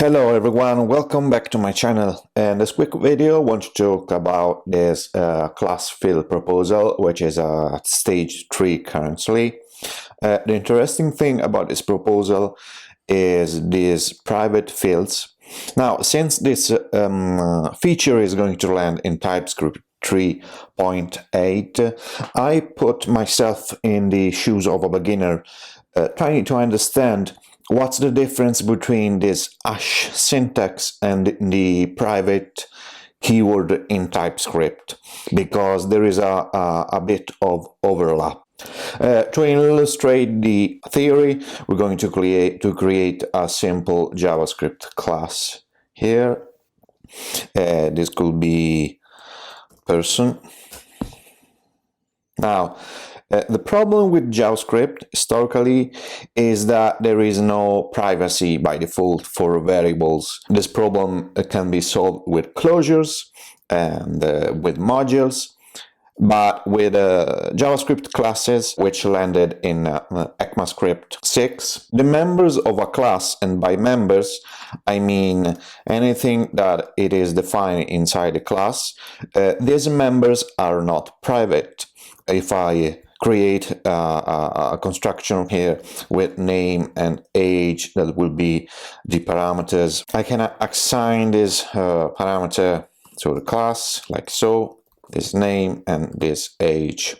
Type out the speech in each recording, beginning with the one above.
Hello everyone, welcome back to my channel. In this quick video I want to talk about this class field proposal, which is at stage 3 currently. The interesting thing about this proposal is these private fields. Now, since this feature is going to land in TypeScript 3.8, I put myself in the shoes of a beginner, trying to understand what's the difference between this hash syntax and the private keyword in TypeScript, because there is a bit of overlap. To illustrate the theory, we're going to create a simple JavaScript class here. This could be person. Now, the problem with JavaScript historically is that there is no privacy by default for variables. This problem can be solved with closures and with modules, but with JavaScript classes, which landed in ECMAScript 6, the members of a class, and by members I mean anything that it is defined inside the class, these members are not private. If I create a construction here with name and age, that will be the parameters. I can assign this parameter to the class like so. This name and this age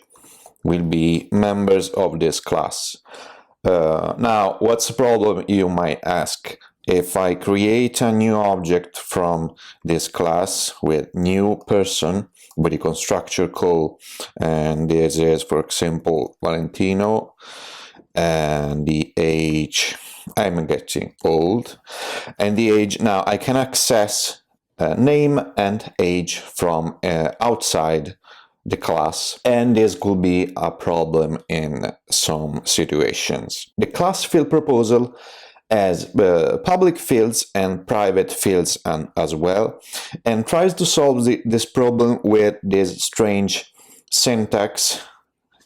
will be members of this class. Now, what's the problem, you might ask? If I create a new object from this class with new person with a constructor call, and this is, for example, Valentino, and the age, I'm getting old, and the age, now I can access name and age from outside the class, and this could be a problem in some situations. The class field proposal has public fields and private fields as well, and tries to solve this problem with this strange syntax.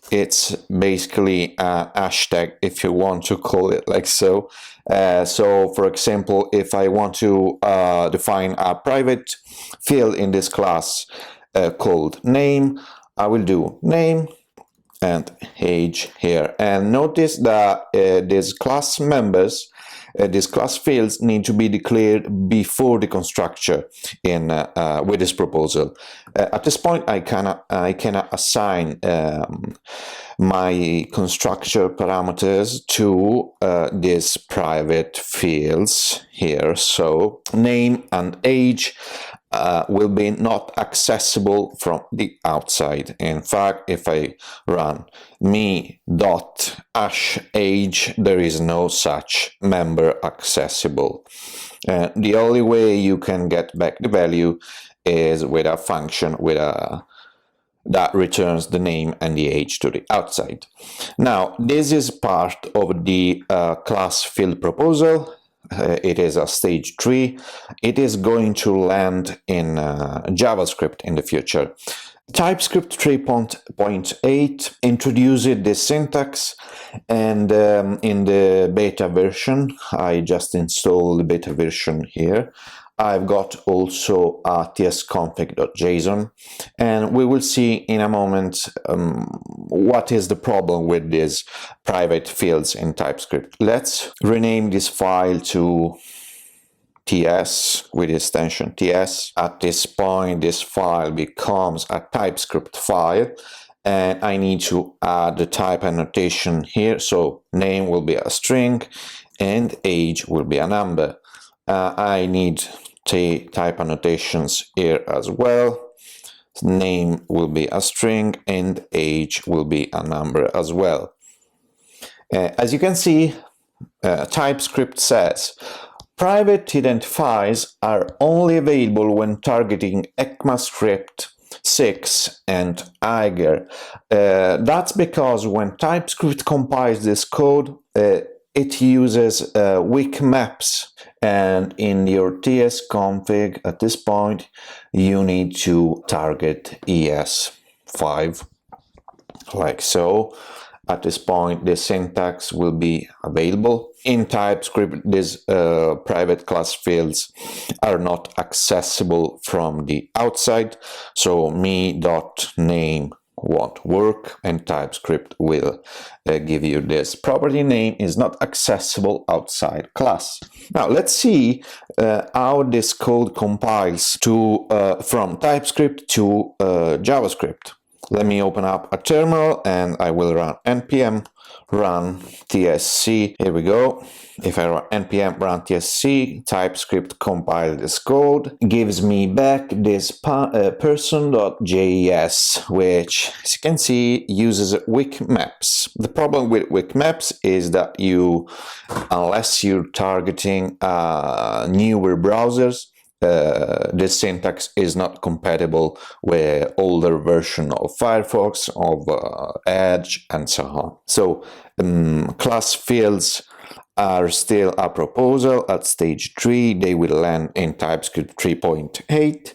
It's basically a hashtag, if you want to call it like so. So, for example, if I want to define a private field in this class called name, I will do name and age here. And notice that these class members, these class fields need to be declared before the constructor in with this proposal. At this point, I can assign my constructor parameters to these private fields here. So name and age will be not accessible from the outside. In fact, if I run me.hashAge, there is no such member accessible. The only way you can get back the value is with a function that returns the name and the age to the outside. Now, this is part of the class field proposal. It is a stage 3. It is going to land in JavaScript in the future. TypeScript 3.8 introduced this syntax, and in the beta version, I just installed the beta version here. I've got also a tsconfig.json, and we will see in a moment what is the problem with these private fields in TypeScript. Let's rename this file to ts with extension ts. At this point, this file becomes a TypeScript file, and I need to add the type annotation here. So name will be a string and age will be a number. I need type annotations here as well. Name will be a string and age will be a number as well. As you can see, TypeScript says private identifiers are only available when targeting ECMAScript 6 and Eiger. That's because when TypeScript compiles this code, it uses weak maps, and in your tsconfig at this point you need to target ES5 like so, at this point, the syntax will be available. In TypeScript, these private class fields are not accessible from the outside, so me.name won't work, and TypeScript will give you this. Property name is not accessible outside class. Now let's see how this code compiles to from TypeScript to JavaScript. Let me open up a terminal and I will run npm run tsc. Here we go. If I run npm run tsc, TypeScript compile this code, gives me back this person.js, which, as you can see, uses weak maps. The problem with weak maps is that unless you're targeting newer browsers, this syntax is not compatible with older version of Firefox, of Edge, and so on. So class fields are still a proposal at stage 3. They will land in TypeScript 3.8.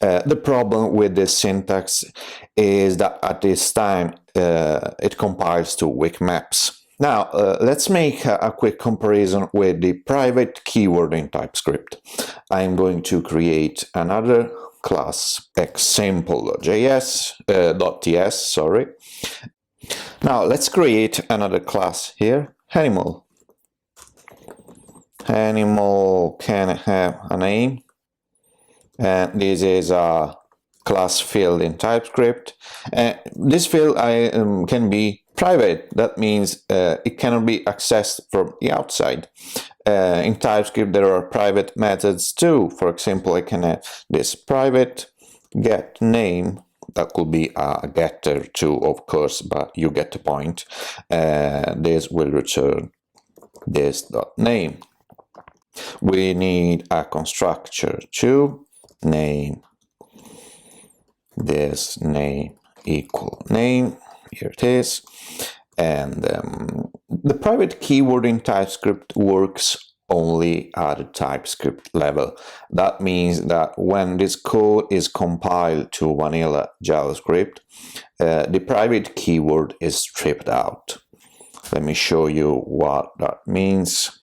The problem with this syntax is that at this time it compiles to weak maps. Now, let's make a quick comparison with the private keyword in TypeScript. I'm going to create another class, example.ts, sorry. Now, let's create another class here, animal. Animal can have a name, and this is a class field in TypeScript. This field can be private. That means it cannot be accessed from the outside. In TypeScript there are private methods too. For example, I can have this private get name. That could be a getter too, of course, but you get the point. This will return this name. We need a constructor to name this name equal name. Here it is. And the private keyword in TypeScript works only at the TypeScript level. That means that when this code is compiled to vanilla JavaScript, the private keyword is stripped out. Let me show you what that means.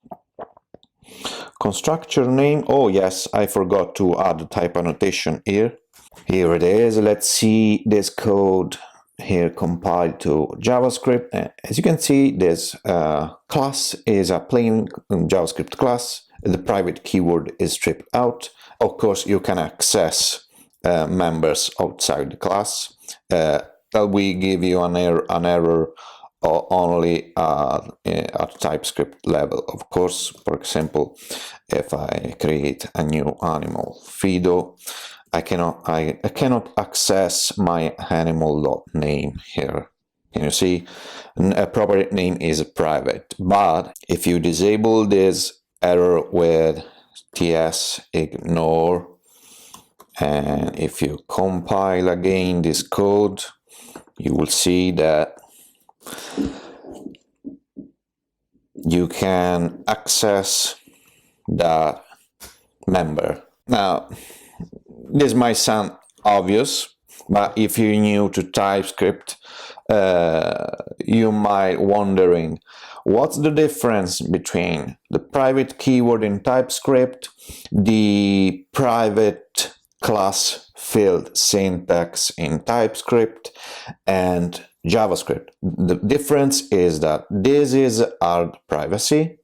Constructor name. Oh yes, I forgot to add the type annotation here. Here it is. Let's see this code here compiled to JavaScript. As you can see, this class is a plain JavaScript class. The private keyword is stripped out. Of course, you can access members outside the class. That will give you an error only at TypeScript level. Of course, for example, if I create a new animal, Fido, I cannot access my animal.name here. Can you see? A property name is private, but if you disable this error with ts ignore, and if you compile again this code, you will see that you can access that member. Now, this might sound obvious, but if you're new to TypeScript, you might wondering what's the difference between the private keyword in TypeScript, the private class field syntax in TypeScript, and JavaScript. The difference is that this is hard privacy,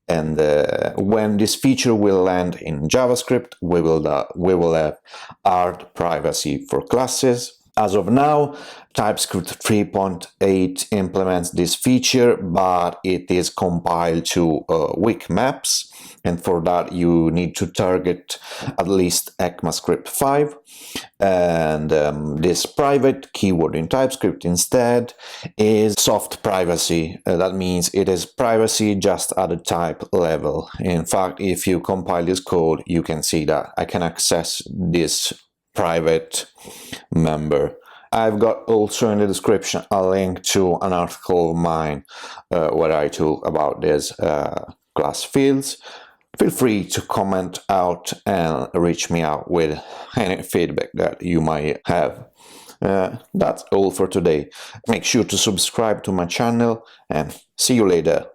and when this feature will land in JavaScript, we will have hard privacy for classes. As of now, TypeScript 3.8 implements this feature, but it is compiled to weak maps, and for that you need to target at least ECMAScript 5. And this private keyword in TypeScript instead is soft privacy. That means it is privacy just at the type level. In fact, if you compile this code, you can see that I can access this private member. I've got also in the description a link to an article of mine where I talk about these class fields. Feel free to comment out and reach me out with any feedback that you might have. That's all for today. Make sure to subscribe to my channel and see you later.